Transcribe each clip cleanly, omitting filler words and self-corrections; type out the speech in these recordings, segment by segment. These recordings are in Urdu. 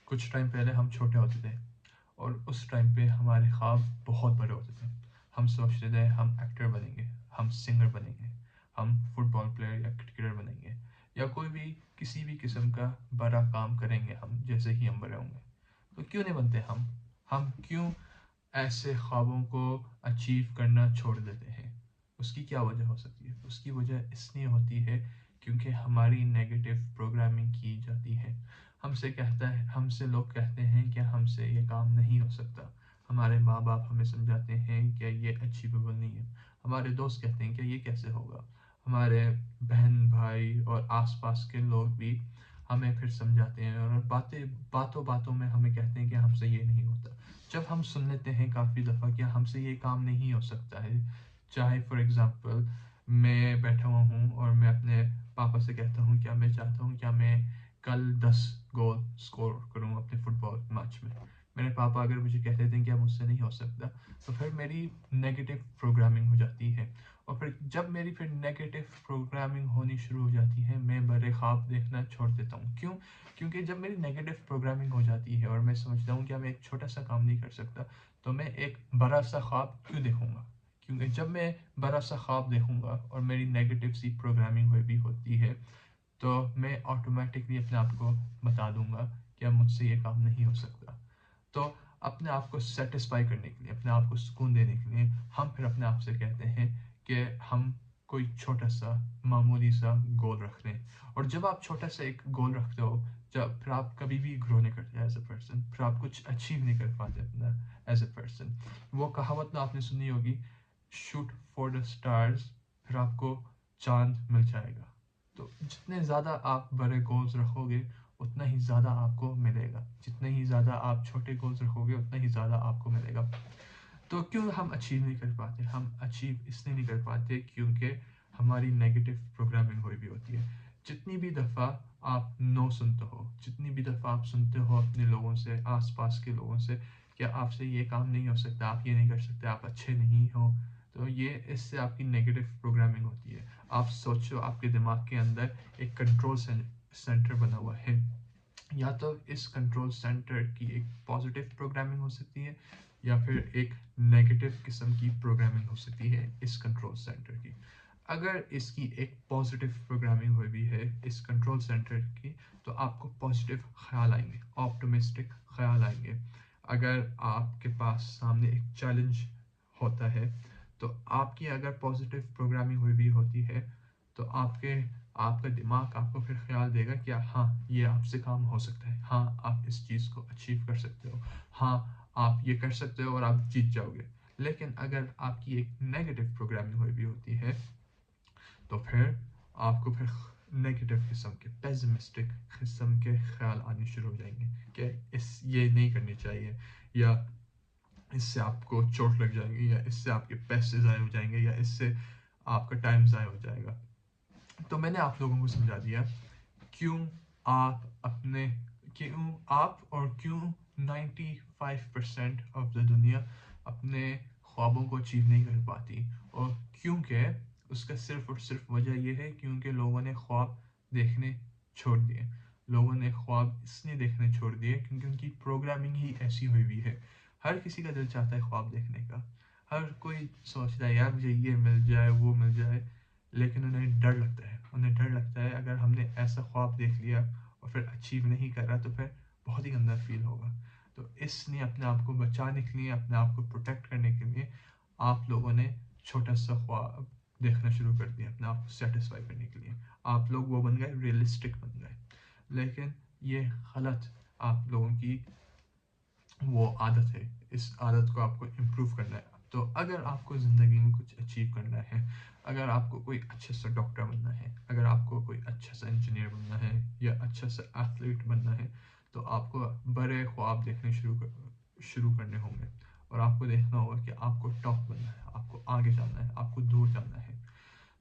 کچھ ٹائم پہلے ہم چھوٹے ہوتے تھے اور اس ٹائم پہ ہمارے خواب بہت بڑے ہوتے تھے. ہم سوچتے تھے ہم ایکٹر بنیں گے, ہم سنگر بنیں گے, ہم فٹ بال پلیئر یا کرکٹر بنیں گے, یا کوئی بھی کسی بھی قسم کا بڑا کام کریں گے ہم جیسے ہی ہم بڑے ہوں گے. تو کیوں نہیں بنتے ہم کیوں ایسے خوابوں کو اچیو کرنا چھوڑ دیتے ہیں؟ اس کی کیا وجہ ہو سکتی ہے؟ اس کی وجہ اس لیے ہوتی ہے کیونکہ ہماری نیگیٹو پروگرامنگ کی جاتی ہے. ہم سے لوگ کہتے ہیں کہ ہم سے یہ کام نہیں ہو سکتا. ہمارے ماں باپ ہمیں سمجھاتے ہیں کہ یہ اچیویبل نہیں ہے. ہمارے دوست کہتے ہیں کہ یہ کیسے ہوگا. ہمارے بہن بھائی اور آس پاس کے لوگ بھی ہمیں پھر سمجھاتے ہیں اور باتوں میں ہمیں کہتے ہیں کہ ہم سے یہ نہیں ہوتا. جب ہم سن لیتے ہیں کافی دفعہ کہ ہم سے یہ کام نہیں ہو سکتا ہے, چاہے فار ایگزامپل میں بیٹھا ہوا ہوں اور میں اپنے پاپا سے کہتا ہوں کیا میں چاہتا ہوں کیا میں کل 10 گول سکور کروں اپنے فٹ بال میچ میں. میرے پاپا اگر مجھے کہتے تھے کہ مجھ سے نہیں ہو سکتا, تو پھر میری نیگیٹو پروگرامنگ ہو جاتی ہے. اور پھر جب میری نیگیٹو پروگرامنگ ہونی شروع ہو جاتی ہے, میں بڑے خواب دیکھنا چھوڑ دیتا ہوں. کیونکہ جب میری نیگیٹو پروگرامنگ ہو جاتی ہے اور میں سمجھتا ہوں کہ میں ایک چھوٹا سا کام نہیں کر سکتا, تو میں ایک بڑا سا خواب کیوں دیکھوں گا؟ کیونکہ جب میں بڑا سا خواب دیکھوں گا اور میری نیگیٹو سی پروگرامنگ بھی ہوتی ہے, تو میں آٹومیٹکلی اپنے آپ کو بتا دوں گا کہ اب مجھ سے یہ کام نہیں ہو سکتا. تو اپنے آپ کو سیٹسفائی کرنے کے لیے, اپنے آپ کو سکون دینے کے لیے ہم پھر اپنے آپ سے کہتے ہیں کہ ہم کوئی چھوٹا سا معمولی سا گول رکھ لیں. اور جب آپ چھوٹا سا ایک گول رکھتے ہو, جب پھر آپ کبھی بھی گرو نہیں کرتے ایز اے پرسن, پھر آپ کچھ اچیو نہیں کر پاتے اپنا ایز اے پرسن. وہ کہاوت نا آپ نے سنی ہوگی, شوٹ فار دا اسٹارز, پھر آپ کو چاند مل جائے گا. تو جتنے زیادہ آپ بڑے گولز رکھو گے اتنا ہی زیادہ آپ کو ملے گا. جتنے ہی زیادہ آپ چھوٹے گولز رکھو گے اتنا ہی زیادہ آپ کو ملے گا. تو کیوں ہم اچیو نہیں کر پاتے؟ ہم اچیو اس لیے نہیں کر پاتے کیونکہ ہماری نیگیٹو پروگرامنگ بھی ہوتی ہے. جتنی بھی دفعہ آپ نو سنتے ہو, جتنی بھی دفعہ آپ سنتے ہو اپنے لوگوں سے, آس پاس کے لوگوں سے, کہ آپ سے یہ کام نہیں ہو سکتا, آپ یہ نہیں کر سکتے, آپ اچھے نہیں ہو, تو یہ اس سے آپ کی نیگیٹو پروگرامنگ ہوتی ہے. آپ سوچو آپ کے دماغ کے اندر ایک کنٹرول سینٹر بنا ہوا ہے, یا تو اس کنٹرول سینٹر کی ایک پازیٹیو پروگرامنگ ہو سکتی ہے یا پھر ایک نیگیٹو قسم کی پروگرامنگ ہو سکتی ہے اس کنٹرول سینٹر کی. اگر اس کی ایک پازیٹیو پروگرامنگ ہوئی ہے اس کنٹرول سینٹر کی, تو آپ کو پازیٹیو خیال آئیں گے, آپٹمسٹک خیال آئیں گے. اگر آپ کے پاس سامنے ایک چیلنج ہوتا ہے, تو آپ کی اگر پازیٹیو پروگرامنگ ہوئی ہوتی ہے, تو آپ کا دماغ آپ کو پھر خیال دے گا کہ ہاں یہ آپ سے کام ہو سکتا ہے, ہاں آپ اس چیز کو اچیو کر سکتے ہو, ہاں آپ یہ کر سکتے ہو اور آپ جیت جاؤ گے. لیکن اگر آپ کی ایک نیگیٹو پروگرامنگ ہوئی ہوتی ہے, تو پھر آپ کو پھر نیگیٹو قسم کے, پیسمسٹک قسم کے خیال آنے شروع ہو جائیں گے کہ یہ نہیں کرنی چاہیے, یا اس سے آپ کو چوٹ لگ جائے گی, یا اس سے آپ کے پیسے ضائع ہو جائیں گے, یا اس سے آپ کا ٹائم ضائع ہو جائے گا. تو میں نے آپ لوگوں کو سمجھا دیا کیوں آپ اور کیوں 95% آف دا دنیا اپنے خوابوں کو اچیو نہیں کر پاتی, اور کیونکہ اس کا صرف اور صرف وجہ یہ ہے کیونکہ لوگوں نے خواب دیکھنے چھوڑ دیے. لوگوں نے خواب اس لیے دیکھنے چھوڑ دیے کیونکہ ان کی پروگرامنگ ہی ایسی ہوئی ہے. ہر کسی کا دل چاہتا ہے خواب دیکھنے کا, ہر کوئی سوچتا ہے یار مجھے یہ مل جائے وہ مل جائے, لیکن انہیں ڈر لگتا ہے اگر ہم نے ایسا خواب دیکھ لیا اور پھر اچیو نہیں کرا تو پھر بہت ہی گندا فیل ہوگا. تو اس لیے اپنے آپ کو بچانے کے لیے, اپنے آپ کو پروٹیکٹ کرنے کے لیے آپ لوگوں نے چھوٹا سا خواب دیکھنا شروع کر دیا اپنے آپ کو سیٹسفائی کرنے کے لیے. آپ لوگ وہ بن گئے, ریئلسٹک بن گئے. لیکن یہ غلط آپ لوگوں کی وہ عادت ہے. اس عادت کو آپ کو امپروو کرنا ہے. تو اگر آپ کو زندگی میں کچھ اچیو کرنا ہے, اگر آپ کو کوئی اچھا سا ڈاکٹر بننا ہے, اگر آپ کو کوئی اچھا سا انجینئر بننا ہے, یا اچھا سا ایتھلیٹ بننا ہے, تو آپ کو بڑے خواب دیکھنے شروع کرنے ہوں گے, اور آپ کو دیکھنا ہوگا کہ آپ کو ٹاپ بننا ہے, آپ کو آگے جانا ہے, آپ کو دور جانا ہے.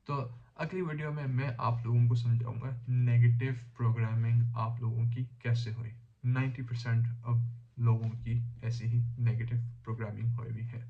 تو اگلی ویڈیو میں آپ لوگوں کو سمجھاؤں گا نیگیٹو پروگرامنگ آپ لوگوں کی کیسے ہوئی. 90% آف لوگوں کی ایسی ہی نیگیٹو پروگرامنگ ہوئی ہے.